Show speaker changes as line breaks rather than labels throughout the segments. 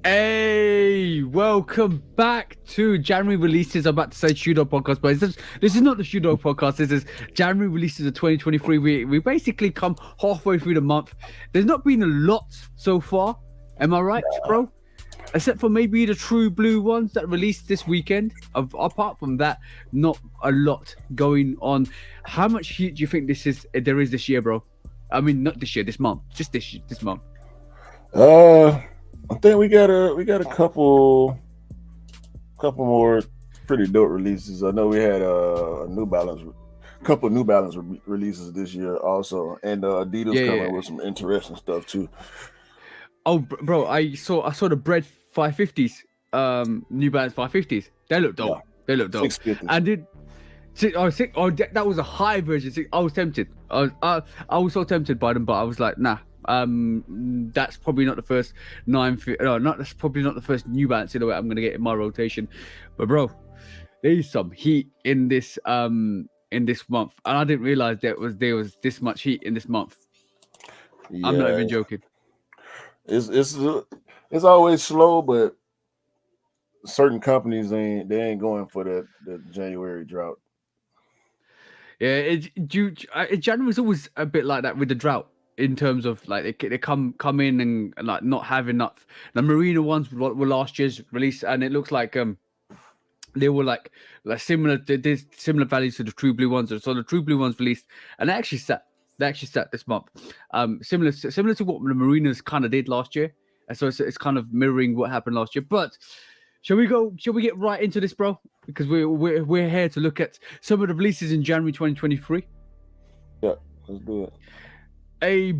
Hey, welcome back to January releases. I'm about to say Shudo podcast, but this is not the Shudo podcast. This is January releases of 2023. We basically come halfway through the month. There's not been a lot so far. Am I right, bro? Except for maybe the True Blue ones that released this weekend. Apart from that, not a lot going on. How much heat do you think there is this year, bro? I mean, not this year, this month. Just this month.
I think we got a couple more pretty dope releases. I know we had a couple New Balance releases this year also, and Adidas coming with some interesting stuff too.
Oh, bro, I saw the Bread 550s, New Balance 550s. They look dope. Yeah. They look dope.
650s.
And that was a high version. I was tempted. I was so tempted by them, but I was like, nah. That's probably not the first that's probably not the first New Balance silhouette I'm gonna get in my rotation. But bro, there's some heat in this month, and I didn't realize there was this much heat in this month. Yeah. I'm not even joking.
It's always slow, but certain companies ain't going for the January drought.
Yeah, January's always a bit like that with the drought. In terms of like they come in and like not have enough. The Marina ones were last year's release, and it looks like they were like similar. There's similar values to the True Blue ones. So the True Blue ones released, and they actually sat this month. Similar to what the Marinas kind of did last year, and so it's kind of mirroring what happened last year. But shall we get right into this, bro? Because we're here to look at some of the releases in January 2023.
Yeah, let's do it.
Hey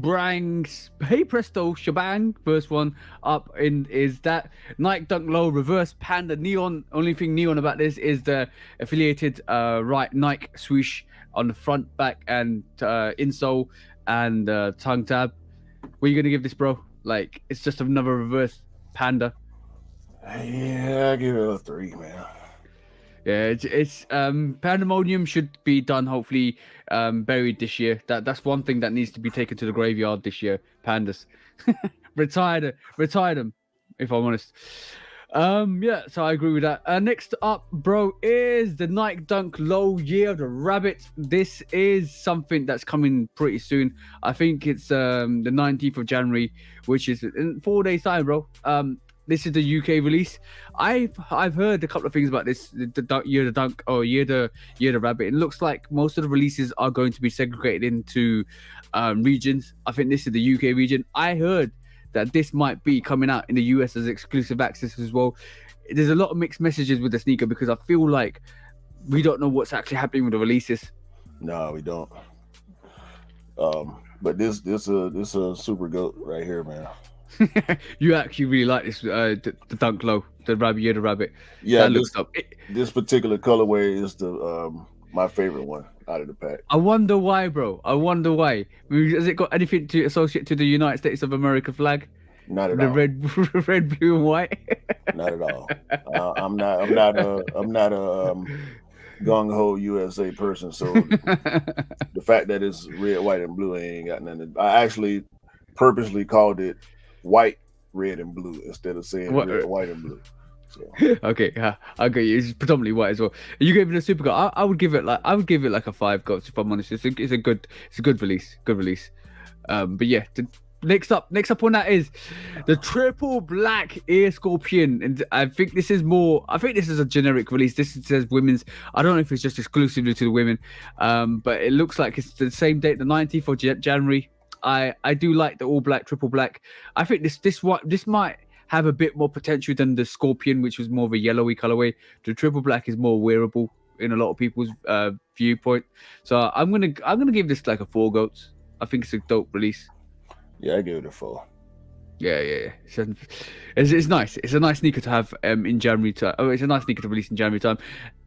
presto, shebang. First one up is that Nike Dunk Low Reverse Panda Neon. Only thing neon about this is the affiliated right Nike swoosh on the front, back, and insole and tongue tab. What are you gonna give this, bro? Like, it's just another reverse Panda.
Yeah, I give it a 3, man.
Yeah, it's Pandemonium should be done, hopefully buried this year. That's one thing that needs to be taken to the graveyard this year. Pandas. retire them, if I'm honest. Yeah, so I agree with that. Next up, bro, is the Nike Dunk Low Year of the Rabbit. This is something that's coming pretty soon. I think it's the 19th of January, which is in 4 days time, bro. This is the UK release. I've heard a couple of things about this. The Year of the Dunk or Year of the Rabbit. It looks like most of the releases are going to be segregated into regions. I think this is the UK region. I heard that this might be coming out in the US as exclusive access as well. There's a lot of mixed messages with the sneaker because I feel like we don't know what's actually happening with the releases.
No, we don't. But this a super goat right here, man.
You actually really like this, the Dunk Low, the Rabbit, Year the Rabbit.
Yeah, this particular colorway is the my favorite one out of the pack.
I wonder why, bro. I wonder why. Has it got anything to associate to the United States of America flag?
Not at all.
The red, blue, and white.
Not at all. I'm not a gung ho USA person. So the fact that it's red, white, and blue ain't got nothing. I actually purposely called it white, red, and blue instead of saying red, white, and blue. So.
Okay, yeah, I agree. It's predominantly white as well. You gave it a super goat. I would give it like a 5 goats if I'm honest. It's a good release. Good release. But yeah, next up on that is the Triple Black Air Scorpion, and I think this is a generic release. This says women's. I don't know if it's just exclusively to the women, but it looks like it's the same date, the 19th of January. I do like the all black, triple black. I think this might have a bit more potential than the Scorpion, which was more of a yellowy colorway. The triple black is more wearable in a lot of people's viewpoint. So I'm gonna give this like a 4 goats. I think it's a dope release.
Yeah, I give it a 4.
Yeah. It's nice. It's a nice sneaker to have in January time. Oh, it's a nice sneaker to release in January time.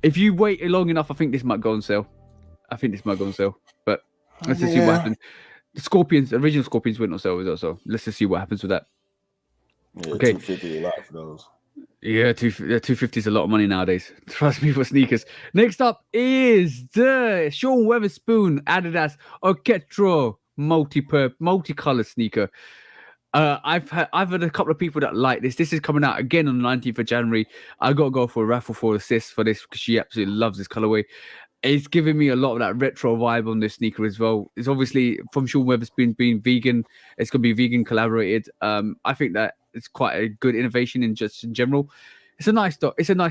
If you wait long enough, I think this might go on sale. But let's just see what happens. The original Scorpions went on sale as well, so let's just see what happens with that.
Yeah, okay. $250 a lot for those.
Yeah, $250 is a lot of money nowadays. Trust me for sneakers. Next up is the Sean Weatherspoon Adidas Orchestro multicolor sneaker. I've had a couple of people that like this. This is coming out again on the 19th of January. I got to go for a raffle for assists for this because she absolutely loves this colorway. It's giving me a lot of that retro vibe on this sneaker as well. It's obviously from Sean Weatherspoon being vegan. It's going to be vegan collaborated. I think that it's quite a good innovation in general. It's a nice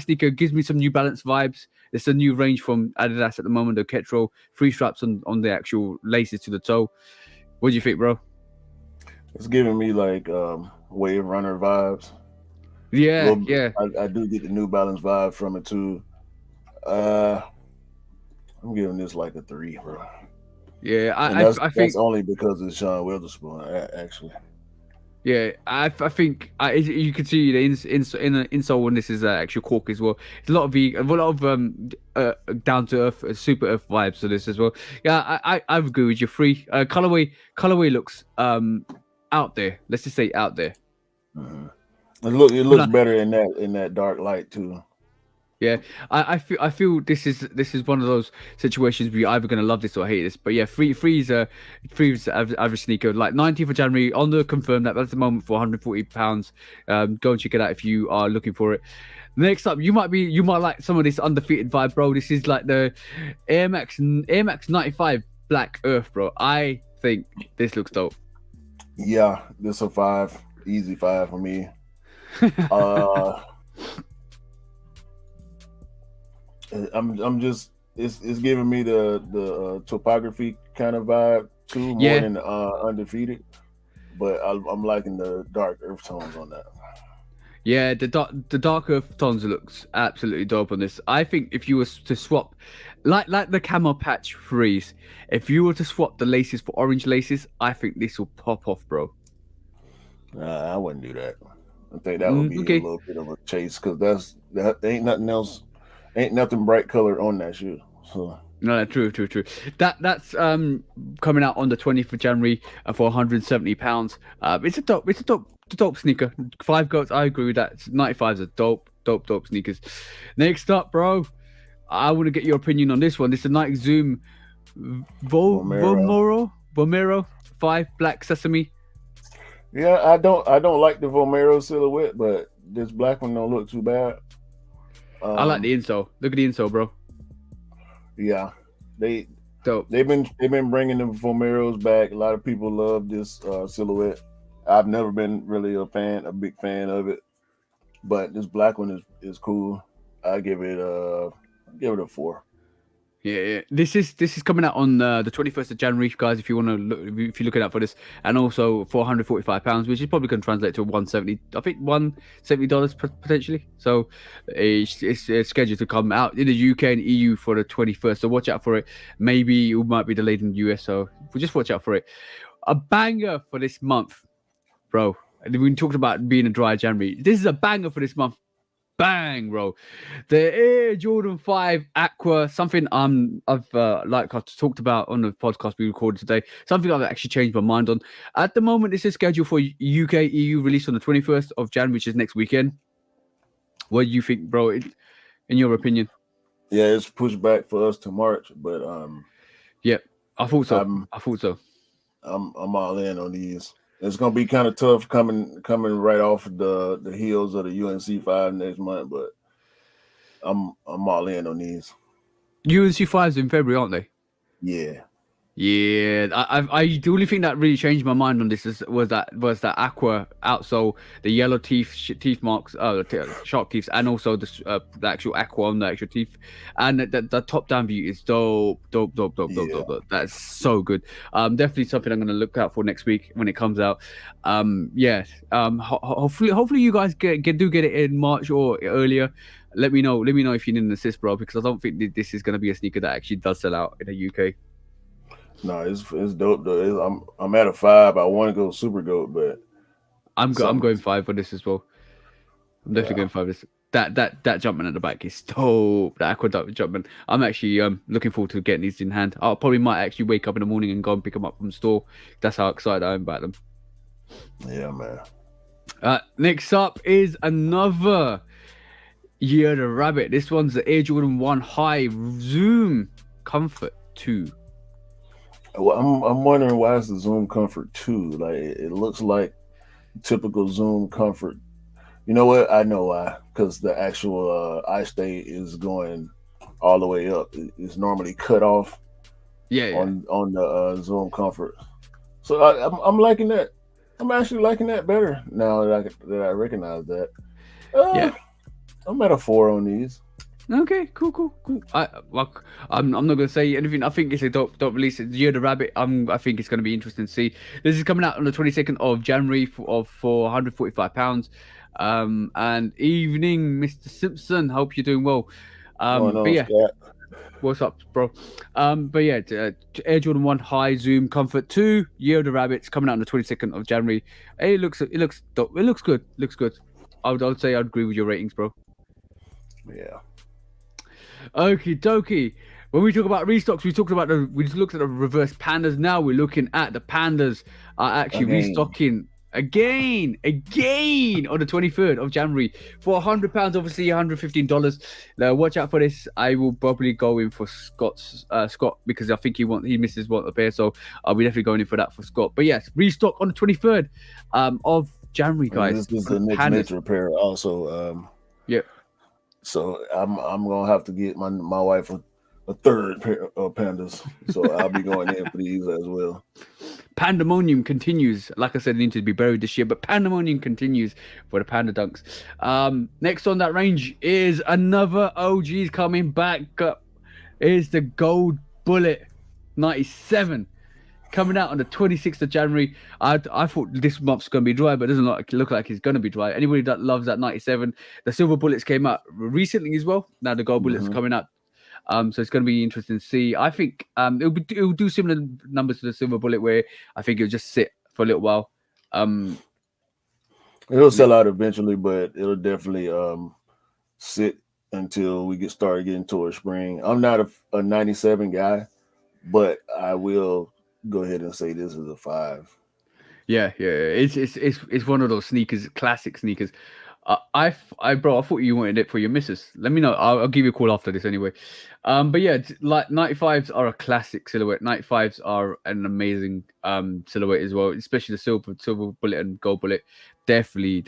sneaker. It gives me some New Balance vibes. It's a new range from Adidas at the moment. The Ketro, 3 straps on the actual laces to the toe. What do you think, bro?
It's giving me like Wave Runner vibes.
Yeah.
I do get the New Balance vibe from it too. I'm giving this like a 3, bro.
Yeah,
I think that's only because it's Sean Witherspoon, actually.
Yeah, I think you can see the insole on this is actual cork as well. It's a lot of down to earth, super earth vibes to this as well. Yeah, I agree with you. Free colorway looks out there. Let's just say out there.
Mm-hmm. It looks better in that dark light too.
Yeah, I feel this is one of those situations where you're either gonna love this or hate this. But yeah, free is average sneaker, like 19th of January on the confirmed that. That's the moment for £140. Go and check it out if you are looking for it. Next up, you might like some of this undefeated vibe, bro. This is like the Air Max 95 Black Earth, bro. I think this looks dope.
Yeah, this a 5, easy 5 for me. I'm just it's giving me the topography kind of vibe too, more than undefeated. But I'm liking the dark earth tones on that.
Yeah, the dark earth tones looks absolutely dope on this. I think if you were to swap, like the camo patch freeze, if you were to swap the laces for orange laces, I think this will pop off, bro.
I wouldn't do that. I think that would be a little bit of a chase because that ain't nothing else. Ain't nothing bright color on that shoe. So
no, true. That's coming out on the 20th of January for £170. It's a dope sneaker. 5 goats. I agree with that. 95s are dope sneakers. Next up, bro, I want to get your opinion on this one. This is a Nike Zoom Vomero 5 Black Sesame.
Yeah, I don't like the Vomero silhouette, but this black one don't look too bad.
I like the insole. Look at the insole, bro.
Yeah, they've
dope.
They've been bringing the Vomeros back. A lot of people love this silhouette. I've never been really a big fan of it, but this black one is cool. I give it a 4.
Yeah. This is coming out on the 21st of January, guys. If you want to look, if you're looking out for this, and also for £145, which is probably going to translate to $170. I think $170 potentially. So it's scheduled to come out in the UK and EU for the 21st. So watch out for it. Maybe it might be delayed in the US. So we'll just watch out for it. A banger for this month, bro. We talked about being a dry January. This is a banger for this month. Bang, bro. The Air Jordan 5 Aqua, something I've like I talked about on the podcast we recorded today, something I've actually changed my mind on. At the moment, this is scheduled for UK EU release on the 21st of January, which is next weekend. What do you think, bro? In your opinion?
Yeah, it's pushed back for us to March, but
yeah, I thought so.
I'm all in on these. It's gonna be kind of tough coming right off the heels of the UNC 5 next month, but I'm all in on these.
UNC 5's in February, aren't they?
Yeah.
I the only thing that really changed my mind on this was that aqua outsole, the yellow teeth marks, shark teeth, and also the actual aqua on the actual teeth, and the top down view is dope. That's so good. Definitely something I'm gonna look out for next week when it comes out. Hopefully you guys get it in March or earlier. Let me know if you need an assist, bro, because I don't think this is gonna be a sneaker that actually does sell out in the UK.
No, it's dope though. I'm at a 5. I want to go super goat, but
I'm going 5 for this as well. I'm definitely going 5. This that Jumpman at the back is dope. That Aqueduct Jumpman. I'm actually looking forward to getting these in hand. I probably might actually wake up in the morning and go and pick them up from the store. That's how excited I am about them.
Yeah, man.
Next up is another Year the Rabbit. This one's the Air Jordan 1 High Zoom Comfort 2.
Well, I'm wondering why it's the Zoom Comfort 2. Like it looks like typical Zoom Comfort. You know what? I know why. Because the actual eye stay is going all the way up. It's normally cut off
Yeah, yeah.
on the Zoom Comfort. So I'm liking that. I'm actually liking that better now that I recognize that.
Yeah.
Uh, I'm at a 4 on these.
Okay, cool. I'm not gonna say anything. I think it's a dope release. It's Year of the Rabbit. I think it's gonna be interesting to see. This is coming out on the 22nd of January for 145 pounds. And evening, Mr. Simpson. Hope you're doing well.
Going
But
on,
yeah,
Scott.
what's up, bro? But yeah, Air Jordan 1 High Zoom Comfort 2 Year of the Rabbits coming out on the 22nd of January. It looks dope. It looks good. Looks good. I would say I'd agree with your ratings, bro.
Yeah.
Okie dokie. When we talk about restocks, we just looked at the reverse pandas. Now we're looking at the pandas are actually
Again.
restocking again on the 23rd of January for £100. Obviously, $115. Now watch out for this. I will probably go in for Scott because I think he misses one pair, so I'll be definitely going in for that for Scott. But yes, restock on the 23rd of January, guys.
This is the next major pair also.
Yep.
So I'm gonna have to get my wife a third pair of pandas. So I'll be going in for these as well.
Pandemonium continues. Like I said, it needs to be buried this year, but pandemonium continues for the Panda Dunks. Next on that range is another OG's coming back up. Is the Gold Bullet 97 coming out on the 26th of January. I thought this month's going to be dry, but it doesn't look like it's going to be dry. Anybody that loves that 97, the Silver Bullets came out recently as well. Now the Gold Bullets are coming out. So it's going to be interesting to see. I think it'll do similar numbers to the Silver Bullet, where I think it'll just sit for a little while.
It'll sell out eventually, but it'll definitely sit until we started getting towards spring. I'm not a 97 guy, but I will go ahead and say this is a 5.
Yeah. It's one of those sneakers, classic sneakers. I thought you wanted it for your missus. Let me know. I'll give you a call after this anyway. But yeah, like 95s are a classic silhouette. 95s are an amazing silhouette as well, especially the silver bullet and gold bullet. Definitely.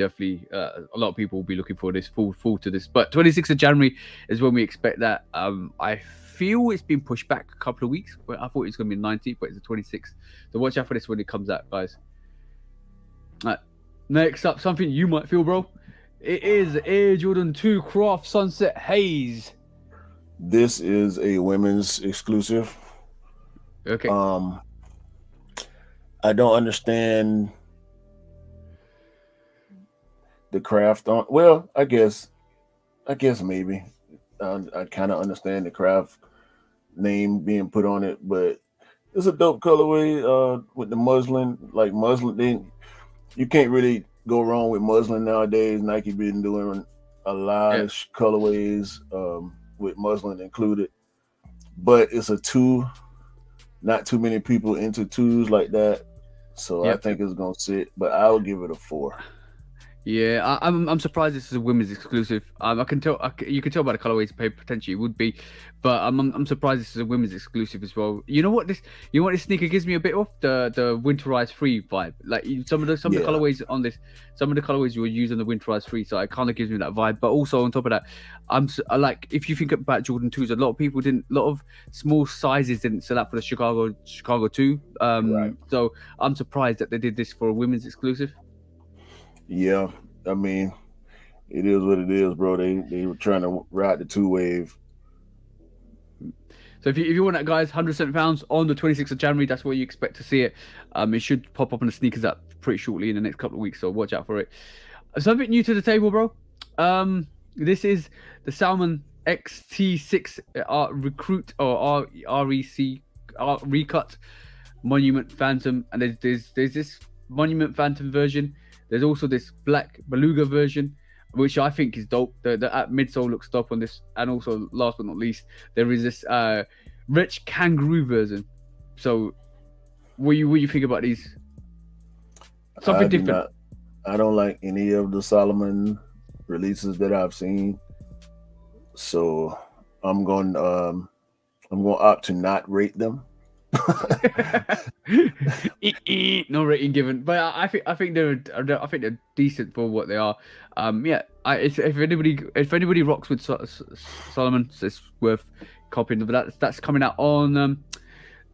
A lot of people will be looking for this full to this. But 26th of January is when we expect that. I feel it's been pushed back a couple of weeks. But I thought it was going to be 90th, but it's the 26th. So watch out for this when it comes out, guys. All right. Next up, something you might feel, bro. It is Air Jordan 2 Craft Sunset Haze.
This is a women's exclusive.
Okay.
I don't understand the craft on. Well, I guess maybe. I kind of understand the craft name being put on it, but it's a dope colorway with the muslin. Like muslin, you can't really go wrong with muslin nowadays. Nike been doing a lot of colorways with muslin included, but it's a 2. Not too many people into 2s like that, so I think it's gonna sit. But I'll give it a 4.
Yeah, I'm surprised this is a women's exclusive. I can tell you can tell by the colorways potentially it would be, but I'm surprised this is a women's exclusive as well. You know what this sneaker gives me a bit of the Winterize 3 vibe. Like some of the colorways on this, some of the colorways you were using the Winterize 3, so it kind of gives me that vibe. But also on top of that, I like if you think about Jordan 2s, a lot of small sizes didn't sell out for the Chicago 2.
Right.
So I'm surprised that they did this for a women's exclusive.
Yeah, I mean, it is what it is, bro. They were trying to ride the 2 wave.
So if you want that, guys, £107 on the 26th of January, that's where you expect to see it. It should pop up on the sneakers app pretty shortly in the next couple of weeks, so watch out for it. Something new to the table, bro. This is the Salmon XT6 Recruit or REC Recut Monument Phantom, and there's this Monument Phantom version. There's also this black Beluga version, which I think is dope. The midsole looks dope on this. And also, last but not least, there is this rich kangaroo version. So, what do you think about these? Something different.
I don't like any of the Salomon releases that I've seen. So, I'm going to opt to not rate them.
No rating given, but I think they're decent for what they are. Yeah, if anybody rocks with Solomon, it's worth copying. But that's coming out on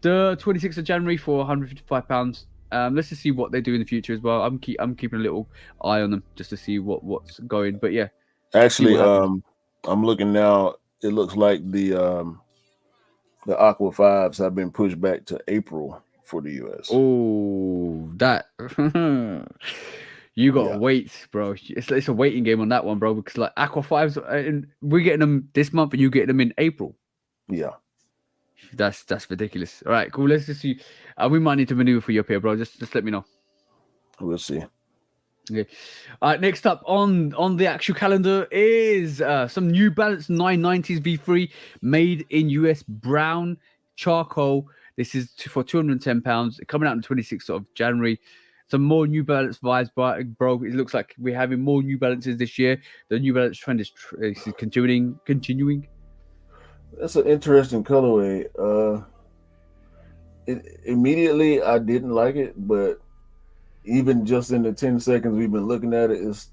the 26th of January for £155. Let's just see what they do in the future as well. I'm keeping a little eye on them just to see what's going. But yeah,
Actually,
what happens.
I'm looking now. It looks like the Aqua 5s have been pushed back to April for the US.
Oh, that you got to
Yeah.
wait, bro. It's a waiting game on that one, bro. Because like Aqua Fives, we're getting them this month, and you getting them in April.
Yeah.
That's ridiculous. All right, cool. Let's just see. We might need to maneuver for you up here, bro. Just let me know.
We'll see.
Okay. Next up on the actual calendar is some New Balance 990s V3 made in US brown charcoal. This is for £210, coming out on the 26th of January. Some more New Balance vibes, bro. It looks like we're having more New Balances this year. The New Balance trend is continuing.
That's an interesting colorway. Immediately I didn't like it, but even just in the 10 seconds we've been looking at it, it's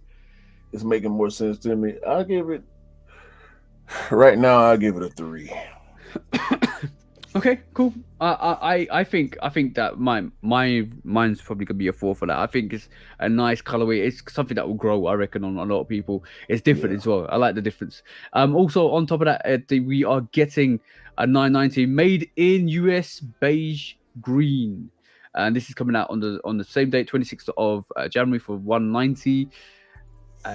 making more sense to me. I'll give it right now. I'll give it a 3.
Okay, cool. I think that mine's probably gonna be a 4 for that. I think it's a nice colorway. It's something that will grow, I reckon, on a lot of people. It's different as well. I like the difference. Also on top of that, we are getting a 990 made in US beige green, and this is coming out on the same date, 26th of January for 190.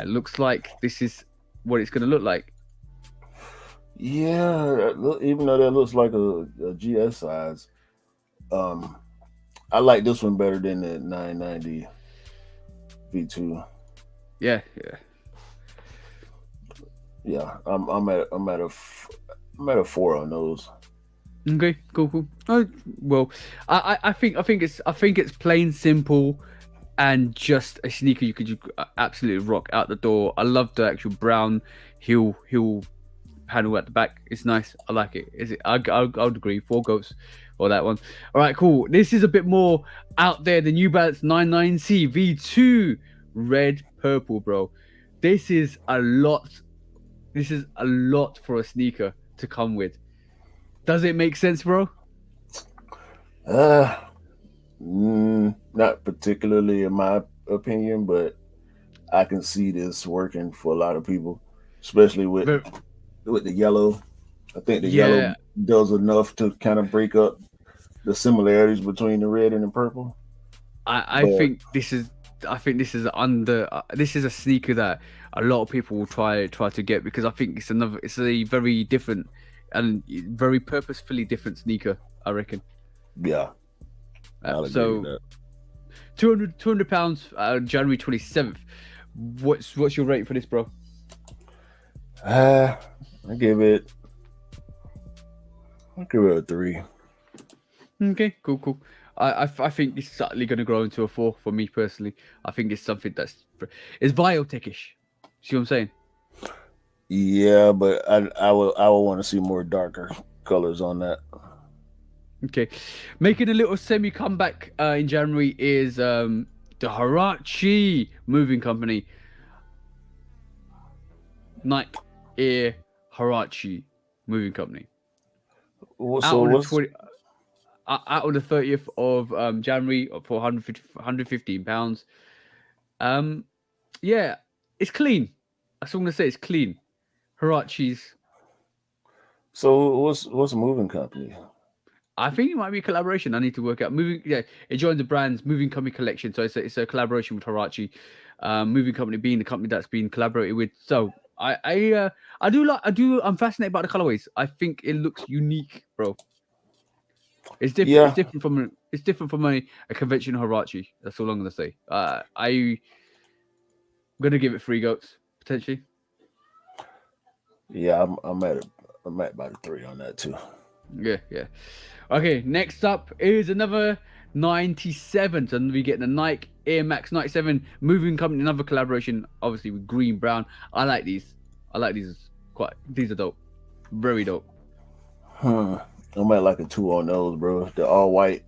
Looks like this is what it's gonna look like.
Yeah, even though that looks like a GS size, I like this one better than the 990 V2.
Yeah.
I'm at a 4 on those.
Okay, cool. Oh, well, I think it's plain simple and just a sneaker you could absolutely rock out the door. I love the actual brown heel panel at the back. It's nice. I like it. I would agree. 4 goats for that one. All right, cool. This is a bit more out there. The New Balance 99C V2 red purple, bro. This is a lot for a sneaker to come with. Does it make sense, bro?
Not particularly in my opinion, but I can see this working for a lot of people, especially with the yellow. I think the yellow does enough to kind of break up the similarities between the red and the purple.
I think this is this is a sneaker that a lot of people will try to get, because I think it's a very different and very purposefully different sneaker, I reckon.
Yeah.
So £200, January 27th. What's your rate for this, bro?
I give it a 3.
Okay, cool. I think it's certainly going to grow into a 4 for me personally. I think it's something it's biotech-ish. See what I'm saying?
Yeah, but I will want to see more darker colors on that.
Okay, making a little semi comeback in January is the Huarache Moving Company. Nike Air Huarache Moving Company. Out on the 30th of January for £115. Yeah, it's clean. That's what I'm gonna say. It's clean. Huarache's.
So what's a moving company?
I think it might be a collaboration. I need to work out. It joins the brand's Moving Company collection, so it's a collaboration with Huarache. Moving Company being the company that's been collaborated with. So I'm fascinated by the colorways. I think it looks unique, bro. It's different. Yeah. It's different from a conventional Huarache. That's all I'm gonna say. I'm gonna give it 3 goats potentially.
Yeah, I'm at about a 3 on that too.
Yeah. Okay, next up is another 97. So we get the Nike Air Max 97 Moving Company, another collaboration, obviously with green brown. I like these. These are dope. Very dope.
I'm at like a 2 on those, bro. The all white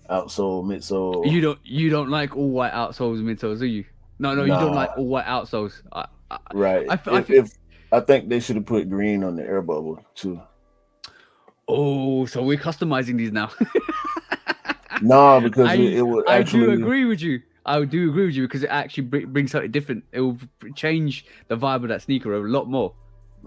outsole, midsole.
You don't like all white outsoles and midsoles, do you? No, you don't
Nah,
like all white outsoles.
right.
I think.
If I think they should have put green on the air bubble too.
Oh, so we're customizing these now.
Nah, because
I
it would
I do
actually,
agree with you. I do agree with you because it actually brings something different. It will change the vibe of that sneaker a lot more.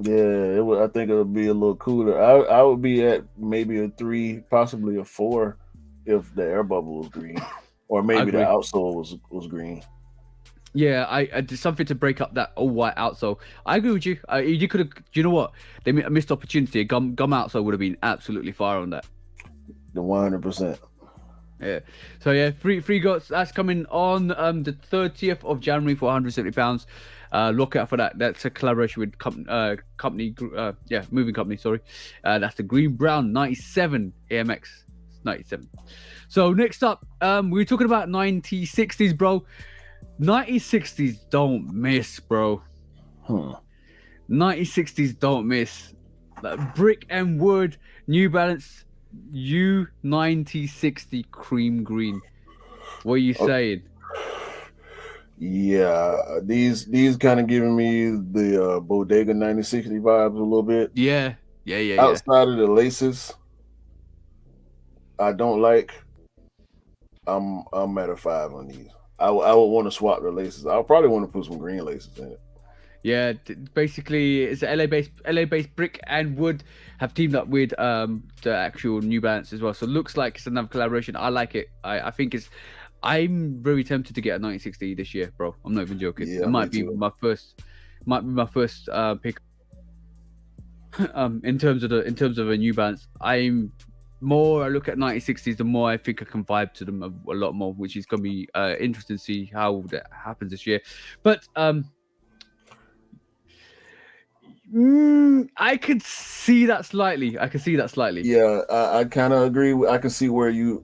yeah, it would. I think it would be a little cooler. I would be at maybe a 3, possibly a 4, if the air bubble was green, or
I
maybe the
agree.
outsole was green.
Yeah, I did something to break up that all white outsole. I agree with you. You could have. You know what? They a missed opportunity. A gum outsole would have been absolutely fire on that.
The 100%.
Yeah. So yeah, free gots. That's coming on the 30th of January for £170. Look out for that. That's a collaboration with moving company. Sorry, that's the Green Brown 97 AMX 97. So next up, we were talking about 1960s, bro. 1960s don't miss, bro. 1960s don't miss. Like brick and wood, New Balance U9060 cream green. What are you saying?
Yeah, these kind of giving me the Bodega 9060 vibes a little bit.
Yeah.
Outside of the laces, I don't like. I'm at a 5 on these. I would want to swap the laces. I'll probably want to put some green laces in it.
Yeah, basically, it's LA based brick and wood have teamed up with the actual New Balance as well. So it looks like it's another collaboration. I like it. I think it's. I'm very tempted to get a 1960 this year, bro. I'm not even joking.
Yeah,
It might
me
be
too.
my first, pick. In terms of a New Balance, I look at 1960s, the more I think I can vibe to them a lot more, which is gonna be interesting to see how that happens this year. But I could see that slightly. I can see that slightly.
Yeah, I kind of agree. I can see where you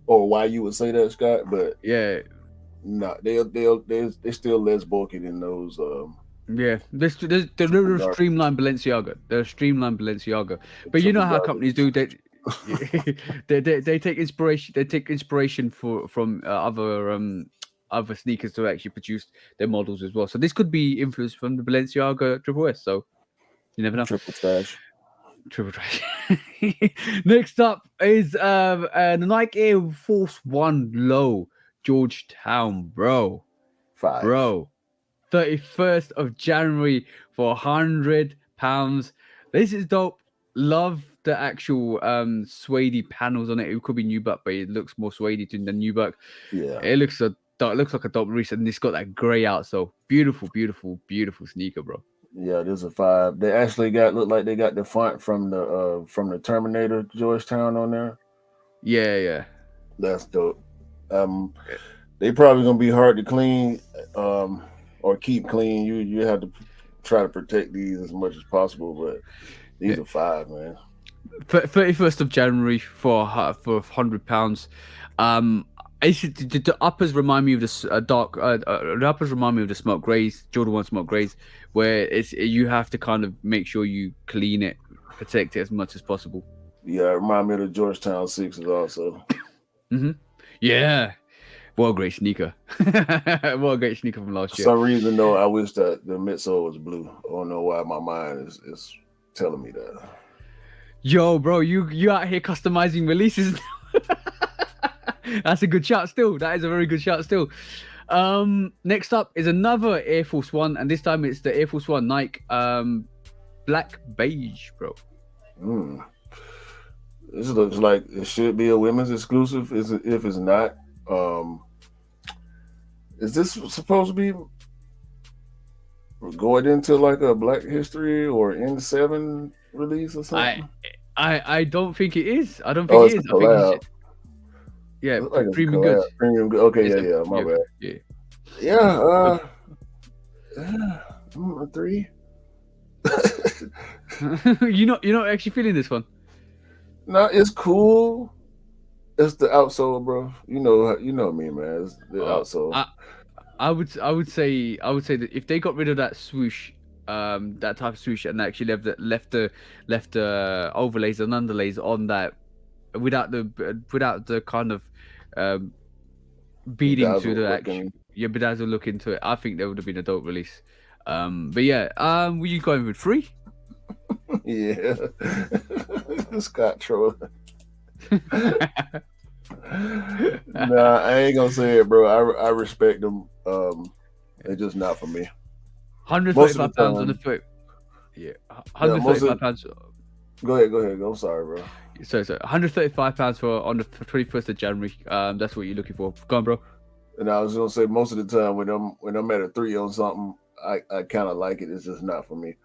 or why you would say that, Scott. But
Yeah,
no, they're still less bulky than those.
yeah. They're a
Dark
streamlined Balenciaga. They're a streamlined Balenciaga. But you know
triple
how
dark.
companies do that. They take inspiration. They take inspiration from other sneakers to actually produce their models as well. So this could be influenced from the Balenciaga Triple S. So you never know.
Triple stash.
Triple trash. Next up is the Nike Air Force One Low Georgetown, bro.
5.
31st of January for £100. This is dope. Love the actual suede panels on it. It could be nubuck, but it looks more suede than nubuck.
Yeah.
It looks like a dope release, and it's got that grey out. So beautiful sneaker, bro.
Yeah, there's a 5. They actually look like they got the font from the Terminator Georgetown on there.
Yeah.
That's dope. They probably gonna be hard to clean, or keep clean. You have to try to protect these as much as possible, but these are 5, man.
31st of January for £100. The uppers remind me of the dark. The uppers remind me of the smoke grays, Jordan 1 smoke grays, where you have to kind of make sure you clean it, protect it as much as possible.
Yeah, it remind me of the Georgetown 6s also.
Yeah, what a great sneaker! What a great sneaker from last
For
year.
some reason though, I wish that the midsole was blue. I don't know why my mind is telling me that.
Yo, bro, you out here customizing releases. That's a good shout still. That is a very good shout still. Next up is another Air Force One, and this time it's the Air Force One Nike black beige, bro.
This looks like it should be a women's exclusive. If it's not, is this supposed to be going into like a Black History or N7 release or something?
I don't think it is. I don't think it is. I think it's, yeah,
like
premium goods.
Premium good. Okay,
It's
my bad.
Yeah.
Yeah, a 3.
You're not actually feeling this one.
No, it's cool. It's the outsole, bro. You know me, man. It's the outsole.
I would say that if they got rid of that swoosh, that type of swoosh, and actually left the overlays and underlays on that without the kind of beading to
Bedazzled
the actual
looking.
bedazzle look into it. I think that would have been a dope release. But yeah, were you going with 3?
Yeah. Scott trolling. Nah, I ain't gonna say it, bro. I respect them. It's just not for me. Most of the
£135 on the
time.
foot. Yeah,
Yeah, most of.
£135.
Go ahead. Go. I'm sorry, bro.
So £135 for on the 21st of January. That's what you're looking for. Go on, bro.
And I was gonna say most of the time when I'm at a 3 on something, I kind of like it. It's just not for me.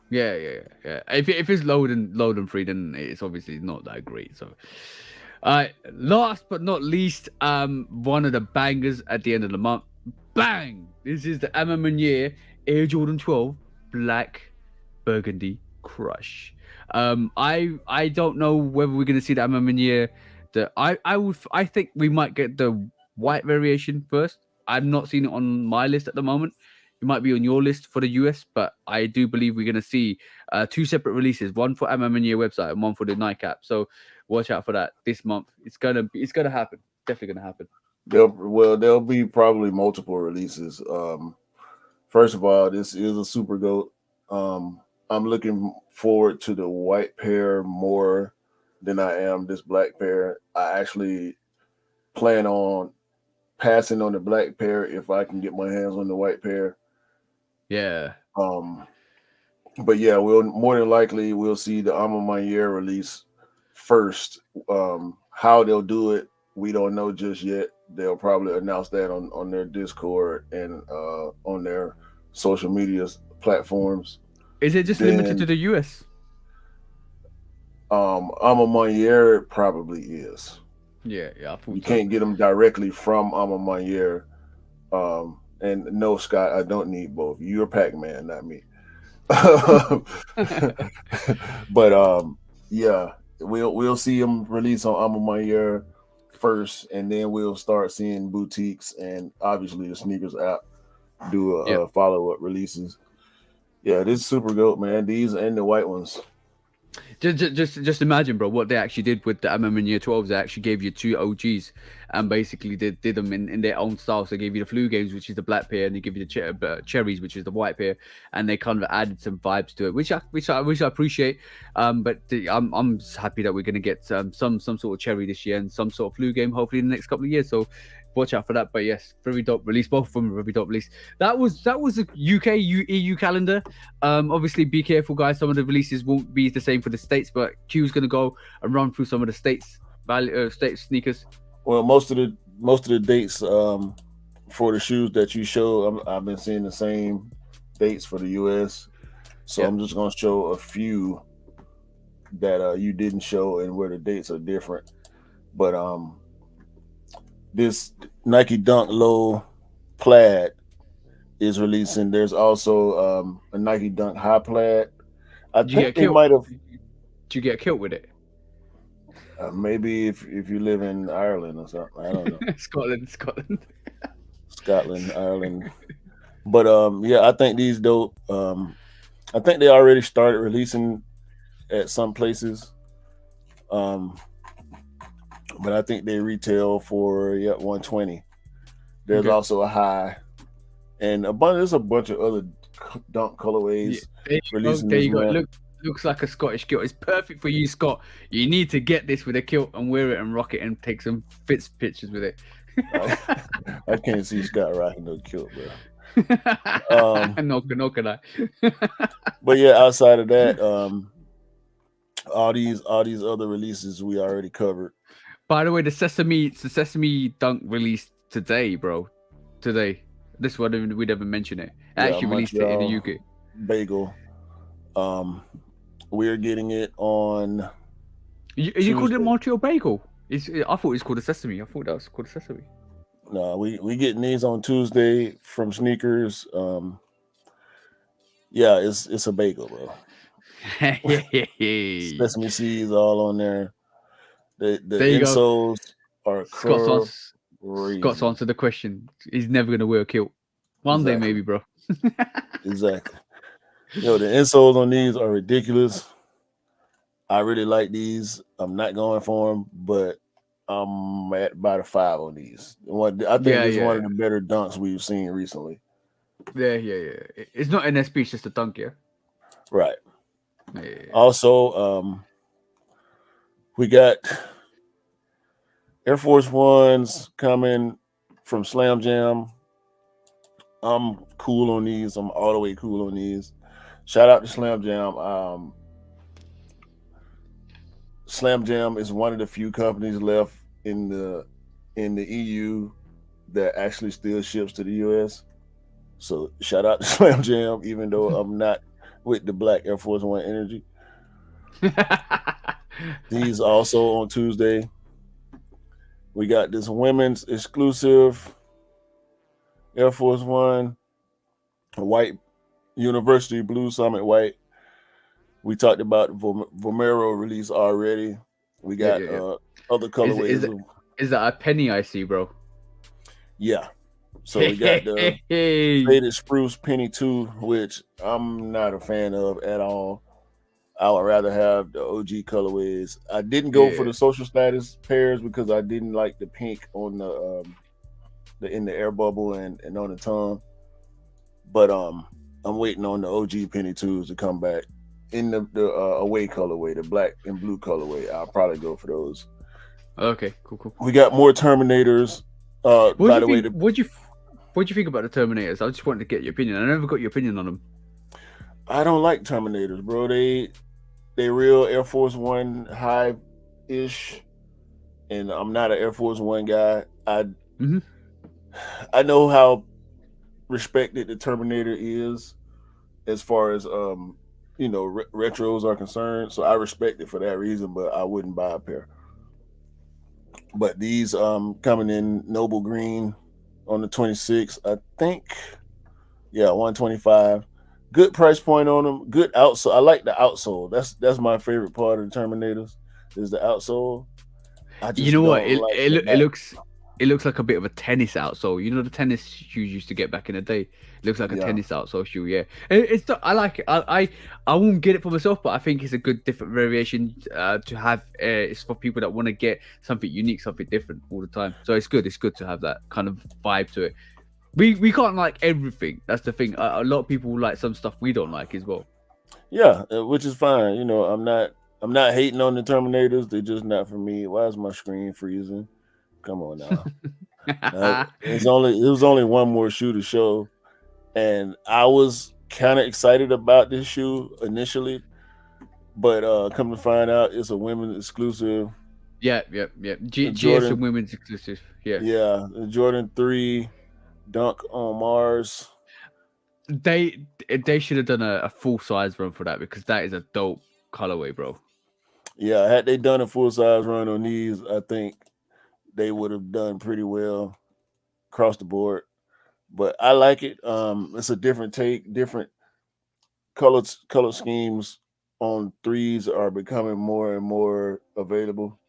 Yeah. If it's low and free, then it's obviously not that great. So, last but not least, one of the bangers at the end of the month. Bang! This is the Amamanier Air Jordan 12 Black Burgundy Crush. I don't know whether we're gonna see the Amamanier. I think we might get the white variation first. I've not seen it on my list at the moment. It might be on your list for the US, but I do believe we're gonna see 2 separate releases, one for Amamanier website and one for the Nike app. So watch out for that this month. It's gonna happen. Definitely gonna happen.
There'll be probably multiple releases. First of all, this is a super goat. I'm looking forward to the white pair more than I am this black pair. I actually plan on passing on the black pair if I can get my hands on the white pair.
Yeah.
But yeah, we'll more than likely we'll see the Amamanier release first. How they'll do it, we don't know just yet. They'll probably announce that on their Discord and on their social media platforms.
Is it just limited to the US?
Amamanier probably is.
Yeah, I thought
You
so.
can't get them directly from Amamanier. And no, Scott, I don't need both. You're Pac-Man, not me. But yeah, we'll see them release on Amamanier first, and then we'll start seeing boutiques and obviously the sneakers app do a follow-up releases. Yeah, this is super goat, man. These and the white ones.
Just imagine, bro, what they actually did with the Amamanier 12s. They actually gave you 2 OGs and basically did them in their own style. So they gave you the Flu Games, which is the black pair, and they give you the Cherries, which is the white pair, and they kind of added some vibes to it, which I appreciate. But I'm just happy that we're gonna get some sort of cherry this year and some sort of Flu Game hopefully in the next couple of years. So watch out for that. But yes, very dope release. Both of them very dope release. That was a UK EU calendar. Obviously be careful, guys. Some of the releases won't be the same for the States, but Q's gonna go and run through some of the States sneakers.
Well, most of the dates for the shoes that you show, I've been seeing the same dates for the US. So I'm just gonna show a few that you didn't show and where the dates are different. But this Nike Dunk Low Plaid is releasing. There's also a Nike Dunk High Plaid. I think they might have.
Did you get a kilt with it?
Maybe if you live in Ireland or something. I don't know. Scotland, Ireland. But yeah, I think these dope. I think they already started releasing at some places. But I think they retail for $120. There's also a high, and there's a bunch of other dunk colorways releasing.
There you go. Looks like a Scottish kilt. It's perfect for you, Scott. You need to get this with a kilt and wear it and rock it and take some pictures with it.
I can't see Scott rocking no kilt, bro.
No, can I?
But yeah, outside of that, all these other releases we already covered.
By the way, the Sesame Dunk released today, bro. Today. This one we never mentioned it. Actually released it in the UK.
Bagel. We're getting it on.
You called it Montreal Bagel? I thought it was called a Sesame. I thought that was called a Sesame.
No, we getting these on Tuesday from Sneakers. Yeah, it's a bagel, bro. Sesame seeds all on there. The insoles are
Scott's answered the question. He's never gonna wear a kilt. One day maybe, bro.
Exactly. Yo, the insoles on these are ridiculous. I really like these. I'm not going for them, but I'm at about a 5 on these. I think
Yeah,
this is one
yeah,
of the better dunks we've seen recently.
yeah. It's not NSP, it's just a dunk, yeah.
Right.
Yeah.
Also, we got Air Force Ones coming from Slam Jam. I'm cool on these. I'm all the way cool on these. Shout out to Slam Jam. Slam Jam is one of the few companies left in the EU that actually still ships to the US. So shout out to Slam Jam, even though I'm not with the Black Air Force One energy. These also on Tuesday. We got this women's exclusive Air Force One, white University Blue Summit white. We talked about Vomero release already. We got other colorways.
Is that a penny I see, bro?
Yeah. So we got the Faded Spruce Penny 2, which I'm not a fan of at all. I would rather have the OG colorways. I didn't go for the social status pairs because I didn't like the pink on the in the air bubble and on the tongue. But I'm waiting on the OG Penny 2s to come back in the away colorway, the black and blue colorway. I'll probably go for those.
Okay, cool.
We got more Terminators. By the way,
what do you think about the Terminators? I just wanted to get your opinion. I never got your opinion on them.
I don't like Terminators, bro. They real Air Force One high ish, and I'm not an Air Force One guy. I know how respected the Terminator is as far as retros are concerned, so I respect it for that reason, but I wouldn't buy a pair. But these coming in Noble Green on the 26th, I think. Yeah, 125. Good price point on them. Good outsole. I like the outsole. That's my favorite part of the Terminators is the outsole.
You know what? It looks like a bit of a tennis outsole. You know the tennis shoes used to get back in the day. It looks like a tennis outsole shoe. Yeah, it's. I like it. I won't get it for myself, but I think it's a good different variation to have. It's for people that want to get something unique, something different all the time. So it's good. It's good to have that kind of vibe to it. We can't like everything. That's the thing. A lot of people like some stuff we don't like as well.
Yeah, which is fine. You know, I'm not hating on the Terminators. They're just not for me. Why is my screen freezing? Come on now. It was only one more shoe to show, and I was kind of excited about this shoe initially, but come to find out, it's a women's exclusive.
Yeah. GS women's exclusive. Yeah.
Yeah, the Jordan 3 Dunk on Mars.
They should have done a full size run for that because that is a dope colorway, bro.
Yeah, had they done a full size run on these, I think they would have done pretty well across the board. But I like it. It's a different take, different color schemes on threes are becoming more and more available.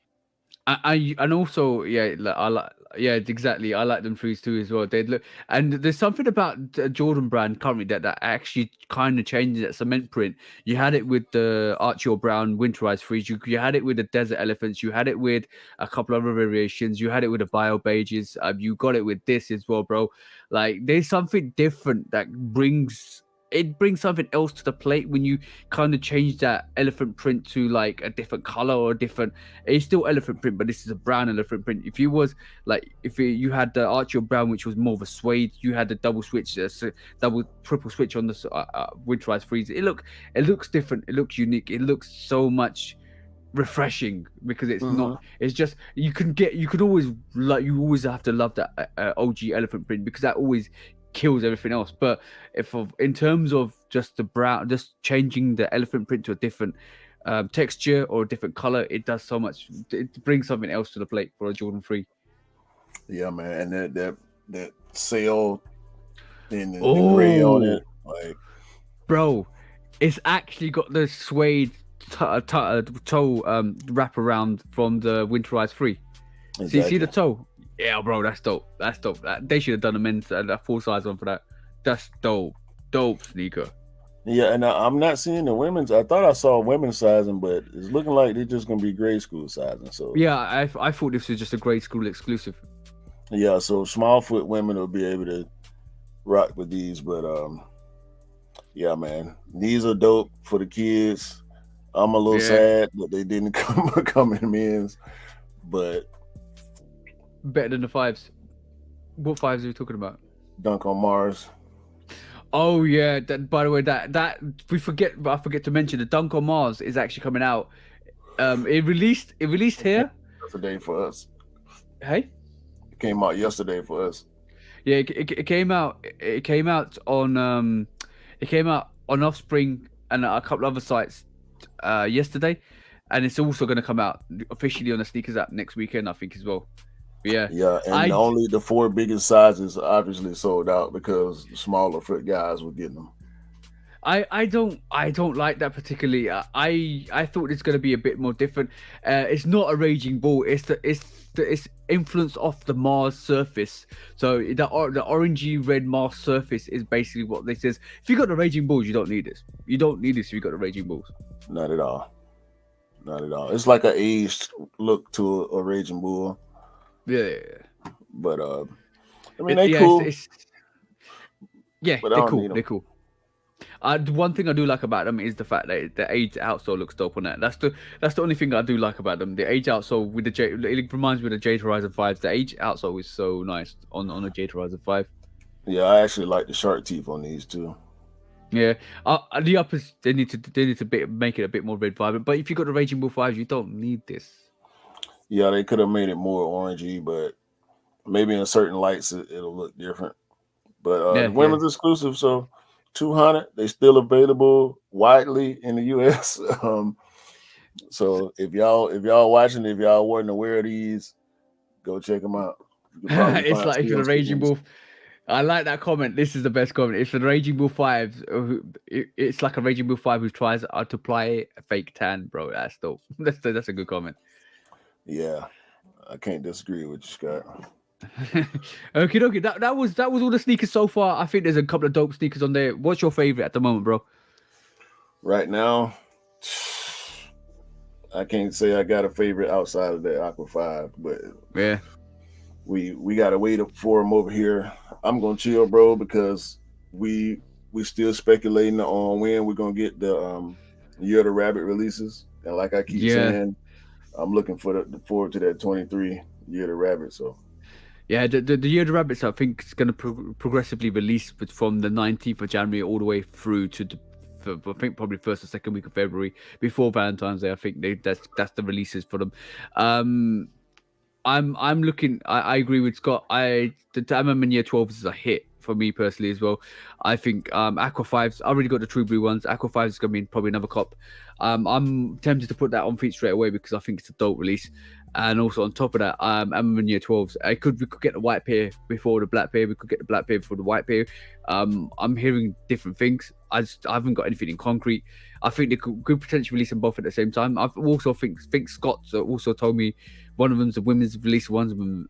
And also exactly. I like them threes too as well. They look, and there's something about the Jordan brand currently that actually kind of changes that cement print. You had it with the Archie Brown winterized threes. You had it with the Desert Elephants. You had it with a couple other variations. You had it with the Bio Beiges. You got it with this as well, bro. Like there's something different that brings something else to the plate when you kind of change that elephant print to like a different color or a different. It's still elephant print, but this is a brown elephant print. If you you had the Archie Brown, which was more of a suede, you had the double triple switch on the winterized freeze. It looks different. It looks unique. It looks so much refreshing because it's not. It's just you always have to love that OG elephant print because that always kills everything else. But in terms of just the brown, just changing the elephant print to a different texture or a different color, it does so much. It brings something else to the plate for a Jordan 3.
Yeah, man, and that sail and the gray on it, like,
bro, it's actually got the suede toe wrap around from the winterized 3. Exactly. So you see the toe. Yeah, bro, that's dope. That's dope. They should have done a men's full size one for that. That's dope. Dope sneaker.
Yeah, and I'm not seeing the women's. I thought I saw women's sizing, but it's looking like they're just gonna be grade school sizing. So
Yeah, I thought this was just a grade school exclusive.
yeah, so small foot women will be able to rock with these. But yeah, man, these are dope for the kids. I'm a little
Yeah,
sad that they didn't come in men's, but
better than the fives. What fives are we talking about?
Dunk on Mars.
Oh yeah. That, by the way, that we forget. I forget to mention the Dunk on Mars is actually coming out. It released here.
Yesterday for us.
Hey.
It came out yesterday for us.
Yeah, it came out. It came out on it came out on Offspring and a couple other sites yesterday, and it's also going to come out officially on the sneakers app next weekend, I think, as well. But yeah,
Yeah, and
I
only the 4 biggest sizes obviously sold out because the smaller foot guys were getting them.
I don't like that particularly. I thought it's going to be a bit more different. It's not a raging bull. It's influence off the Mars surface. So the orangey red Mars surface is basically what this is. If you got the raging bulls, you don't need this. You don't need this if you got the raging bulls.
Not at all. Not at all. It's like an aged look to a Raging Bull,
Yeah,
but I mean they
yeah.
cool,
Yeah,
but I
they're
don't
cool.
need them.
They're cool. The one thing I do like about them is the fact that the age outsole looks dope on that. That's the only thing I do like about them. The age outsole with the J, it reminds me of the Jade Horizon 5. The age outsole is so nice on the Jade Horizon 5.
Yeah, I actually like the shark teeth on these too.
Yeah, the uppers they need to make it a bit more red vibrant. But if you got the Raging Bull 5s, you don't need this.
Yeah, they could have made it more orangey, but maybe in certain lights it'll look different. But
Yeah,
the
yeah.
women's exclusive, so 200, they still available widely in the US. So if y'all watching, if y'all weren't aware of these, go check them out. You can probably
It's
find
like if you're the
CMC
Raging
ones.
Bull. I like that comment. This is the best comment. If the Raging Bull 5s, it's like a Raging Bull 5 who tries to apply a fake tan, bro. That's dope. That's a good comment.
Yeah, I can't disagree with you, Scott.
Okay. That was all the sneakers so far. I think there's a couple of dope sneakers on there. What's your favorite at the moment, bro?
Right now, I can't say I got a favorite outside of the Aqua 5, but
Yeah.
we gotta wait up for them over here. I'm gonna chill, bro, because we still speculating on when we're gonna get the Year of the Rabbit releases. And like I keep
Yeah.
saying, I'm looking forward to that 23 Year of the Rabbit. So
Yeah, the Year of the Rabbits, I think, is going to progressively release from the 19th of January all the way through to I think probably first or second week of February before Valentine's Day. I think that's the releases for them. I'm looking. I agree with Scott. The MM Year 12s is a hit for me personally as well. I think Aqua 5s. I already got the True Blue ones. Aqua 5s is gonna be probably another cop. I'm tempted to put that on feet straight away because I think it's a dope release. And also on top of that, MM Year 12s. We could get the white pair before the black pair. We could get the black pair before the white pair. I'm hearing different things. I haven't got anything in concrete. I think they could potentially release them both at the same time. I also think Scott's also told me one of them's a women's release, one of them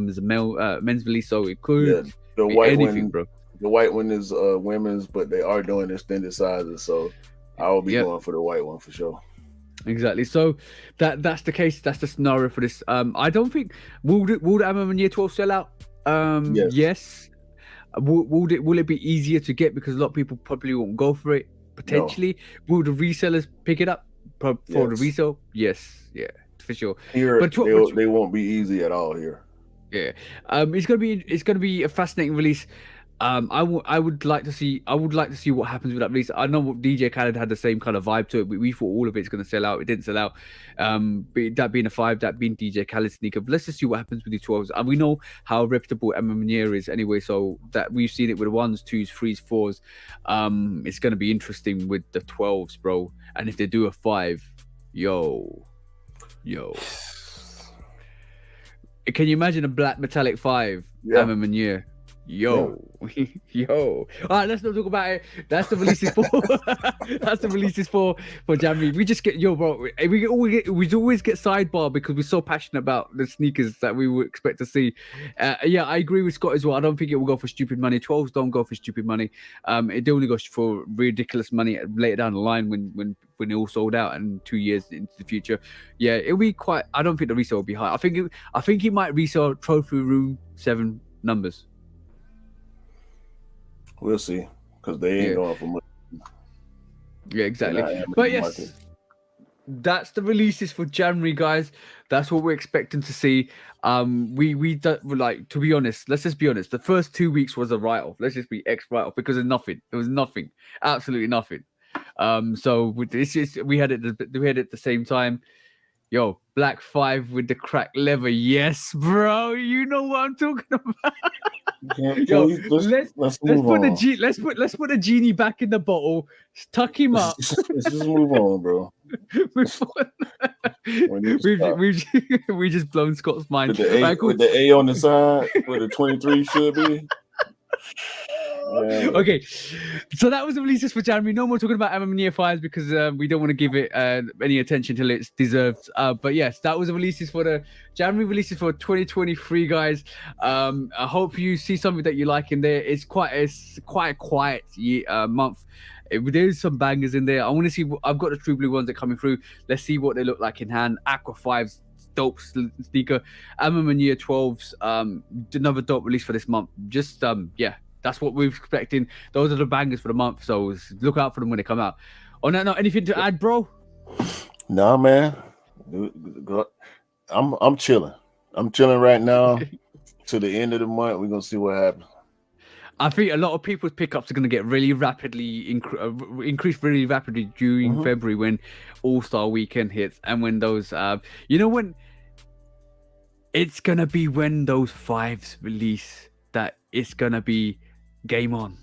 is a men's release. So it could
yeah, the
be
white
anything,
one,
bro.
the white one is women's, but they are doing extended sizes. So I will be going for the white one for sure.
Exactly. So that's the case. That's the scenario for this. I don't think will the MM Year 12 sell out? Yes. Will it be easier to get because a lot of people probably won't go for it? Potentially. No. Will the resellers pick it up for the resale? Yes. Yeah, for sure.
Here, but they won't be easy at all here.
Yeah. It's gonna be a fascinating release. I would like to see what happens with that release. I know DJ Khaled had the same kind of vibe to it. We thought all of it's going to sell out. It didn't sell out. But that being a 5, that being DJ Khaled sneaker. But let's just see what happens with the 12s. And we know how reputable MM Year is anyway. So that we've seen it with the 1s, 2s, 3s, 4s. It's going to be interesting with the 12s, bro. And if they do a 5, yo. Can you imagine a black metallic 5 MM Year? Yo, yo. All right, let's not talk about it. That's the releases for. That's the releases for January. We just get bro. We always get sidebar because we're so passionate about the sneakers that we would expect to see. Yeah, I agree with Scott as well. I don't think it will go for stupid money. 12s don't go for stupid money. It only goes for ridiculous money later down the line when it all sold out and 2 years into the future. Yeah, it'll be quite. I don't think the resale will be high. I think it might resell Trophy Room 7 numbers.
We'll see, because they ain't going for money.
Yeah, exactly. But yes, that's the releases for January, guys. That's what we're expecting to see. We like, to be honest. Let's just be honest. The first 2 weeks was a write-off. Let's just be write-off because of nothing. There was nothing, absolutely nothing. So with this, we had it at the same time. Yo, Black 5 with the cracked leather. Yes, bro. You know what I'm talking about. Yo, let's put the genie back in the bottle. Tuck him up.
Let's just move on, bro.
we just blown Scott's mind.
With the A on the side, where the 23 should be.
Okay, so that was the releases for January. No more talking about Near 5s because we don't want to give it any attention till it's deserved. But yes, that was the releases for the January releases for 2023, guys. I hope you see something that you like in there. It's quite a quiet month. There's some bangers in there. I want to see. I've got the True Blue ones that are coming through. Let's see what they look like in hand. Aqua 5s. Dope sneaker. Near 12s. Another dope release for this month. Just yeah. That's what we're expecting. Those are the bangers for the month. So look out for them when they come out. On that note, anything to add, bro?
Nah, man. I'm chilling. I'm chilling right now. To the end of the month, we're gonna see what happens.
I think a lot of people's pickups are going to get really rapidly increase really rapidly during February when All-Star Weekend hits and when those when it's gonna be when those 5s release that it's gonna be game on.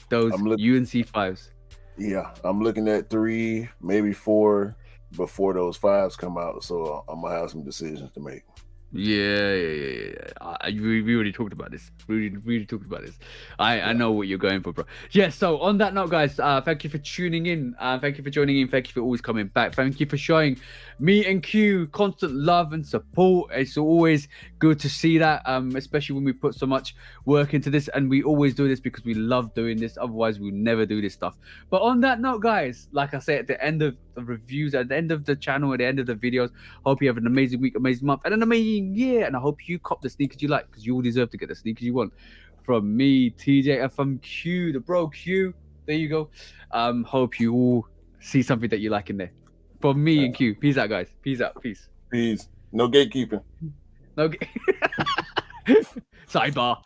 Those UNC 5s.
Yeah, I'm looking at 3, maybe 4 before those 5s come out. So I'm gonna have some decisions to make.
Yeah. We already talked about this. We really talked about this. I know what you're going for, bro. Yeah, so on that note, guys, thank you for tuning in. Thank you for joining in. Thank you for always coming back. Thank you for showing me and Q constant love and support. It's always good to see that, especially when we put so much work into this. And we always do this because we love doing this. Otherwise, we'll never do this stuff. But on that note, guys, like I say, at the end of the reviews, at the end of the channel, at the end of the videos, hope you have an amazing week, amazing month, and an amazing year. And I hope you cop the sneakers you like because you all deserve to get the sneakers you want. From me, TJ, and from Q, the bro Q. There you go. Hope you all see something that you like in there. From me and Q. Peace out, guys. Peace out. Peace.
Peace. No gatekeeping.
No. Sidebar.